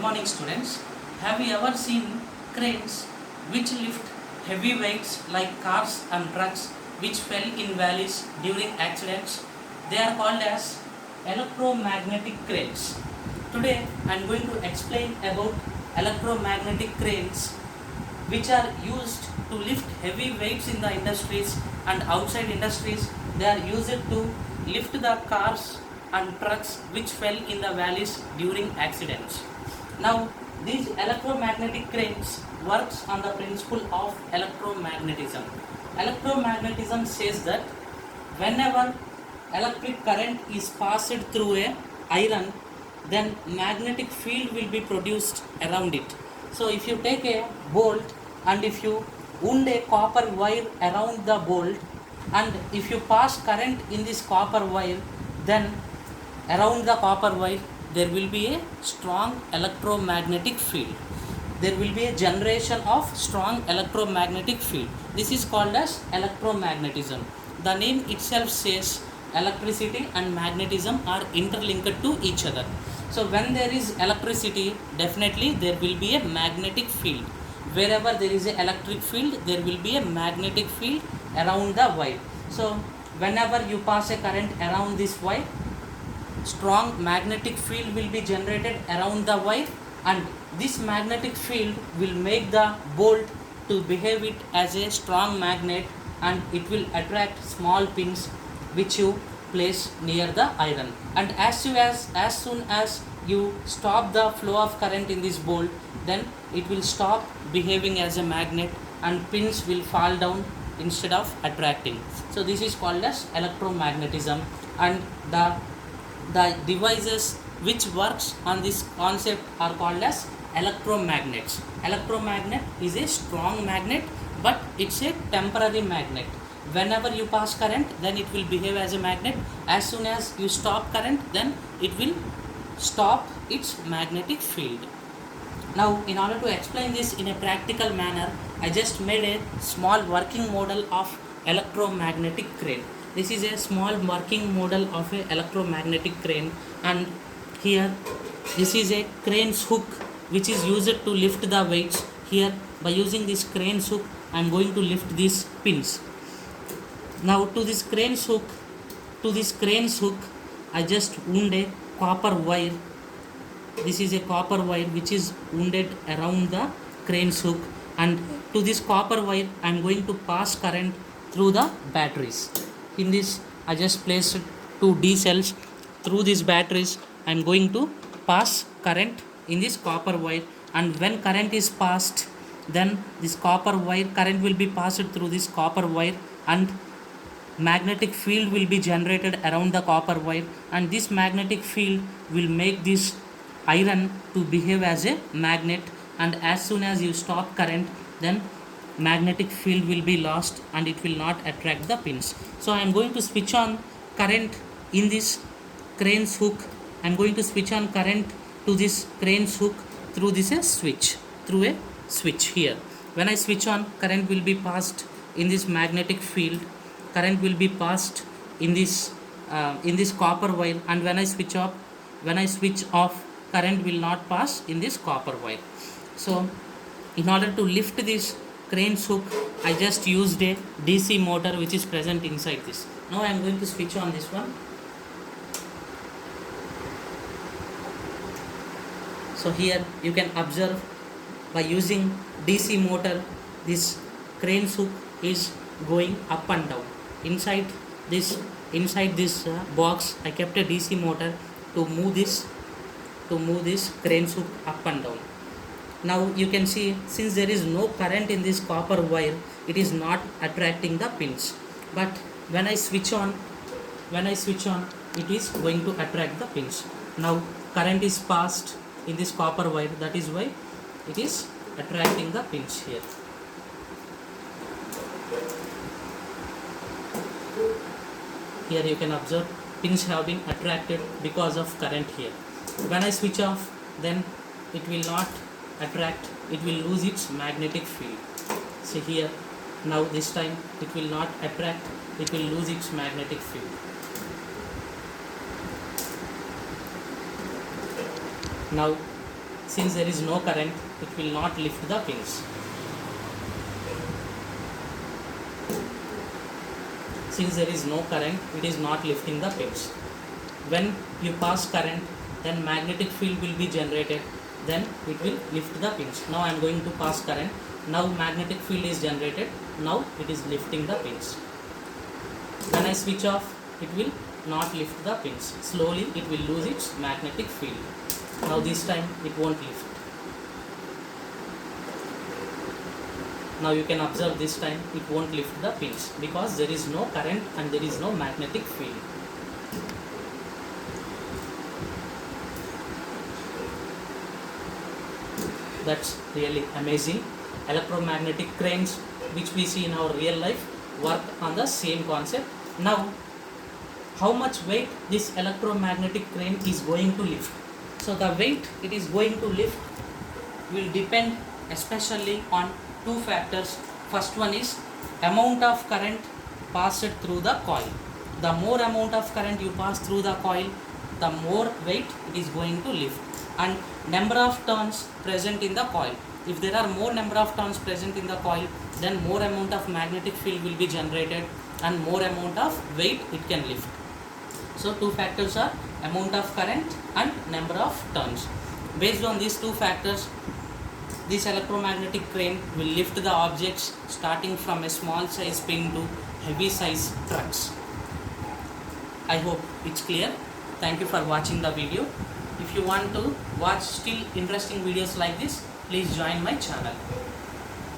morning students. Have you ever seen cranes which lift heavy weights like cars and trucks which fell in valleys during accidents? They are called as electromagnetic cranes. Today I am going to explain about electromagnetic cranes which are used to lift heavy weights in the industries and outside industries. They are used to lift the cars and trucks which fell in the valleys during accidents. Now, these electromagnetic cranes works on the principle of electromagnetism. Electromagnetism says that whenever electric current is passed through a iron, then magnetic field will be produced around it. So if you take a bolt and if you wound a copper wire around the bolt, and if you pass current in this copper wire, then around the copper wire there will be a strong electromagnetic field. There will be a generation of strong electromagnetic field. This is called as electromagnetism. The name itself says electricity and magnetism are interlinked to each other. So when there is electricity, definitely there will be a magnetic field. Wherever there is an electric field, there will be a magnetic field around the wire. So whenever you pass a current around this wire, strong magnetic field will be generated around the wire, and this magnetic field will make the bolt to behave it as a strong magnet, and it will attract small pins which you place near the iron. And as soon as you stop the flow of current in this bolt, then it will stop behaving as a magnet and pins will fall down instead of attracting. So this is called as electromagnetism, and the devices which works on this concept are called as electromagnets. Electromagnet is a strong magnet, but it's a temporary magnet. Whenever you pass current, then it will behave as a magnet. As soon as you stop current, then it will stop its magnetic field. Now, in order to explain this in a practical manner, I just made a small working model of electromagnetic crane. This is a small working model of a electromagnetic crane, and here this is a crane's hook which is used to lift the weights. Here, by using this crane's hook, I am going to lift these pins. Now to this crane's hook, I just wound a copper wire. This is a copper wire which is wounded around the crane's hook, and to this copper wire I am going to pass current through the batteries. In this, I just placed 2 D cells. Through these batteries, I am going to pass current in this copper wire, and when current is passed, then this copper wire current will be passed through this copper wire, and magnetic field will be generated around the copper wire, and this magnetic field will make this iron to behave as a magnet, and as soon as you stop current, then magnetic field will be lost and it will not attract the pins. So I am going to switch on current in this crane's hook. I am going to switch on current to this crane's hook through a switch here. When I switch on, current will be passed in this magnetic field. Current will be passed in this copper wire, and when I switch off, current will not pass in this copper wire. So in order to lift this crane's hook, I just used a DC motor which is present inside this. Now I am going to switch on this one. So here you can observe, by using DC motor, this crane's hook is going up and down. Inside this box, I kept a DC motor to move this crane's hook up and down. Now you can see, since there is no current in this copper wire, it is not attracting the pins. But when I switch on, it is going to attract the pins. Now current is passed in this copper wire, that is why it is attracting the pins here. Here you can observe pins have been attracted because of current here. When I switch off, then it will not attract, it will lose its magnetic field. See here, now this time it will not attract, it will lose its magnetic field. Now Since there is no current, it will not lift the pins. Since there is no current, it is not lifting the pins. When you pass current, then magnetic field will be generated, then it will lift the pins. Now I am going to pass current. Now magnetic field is generated. Now it is lifting the pins. When I switch off, it will not lift the pins. Slowly it will lose its magnetic field. Now this time it won't lift. Now you can observe this time it won't lift the pins because there is no current and there is no magnetic field. That's really amazing. Electromagnetic cranes which we see in our real life work on the same concept. Now, how much weight this electromagnetic crane is going to lift? So the weight it is going to lift will depend especially on two factors. First one is amount of current passed through the coil. The more amount of current you pass through the coil, the more weight it is going to lift, and number of turns present in the coil. If there are more number of turns present in the coil, then more amount of magnetic field will be generated and more amount of weight it can lift. So two factors are amount of current and number of turns. Based on these two factors, this electromagnetic crane will lift the objects starting from a small size pin to heavy size trucks. I hope it's clear. Thank you for watching the video. If you want to watch still interesting videos like this, please join my channel.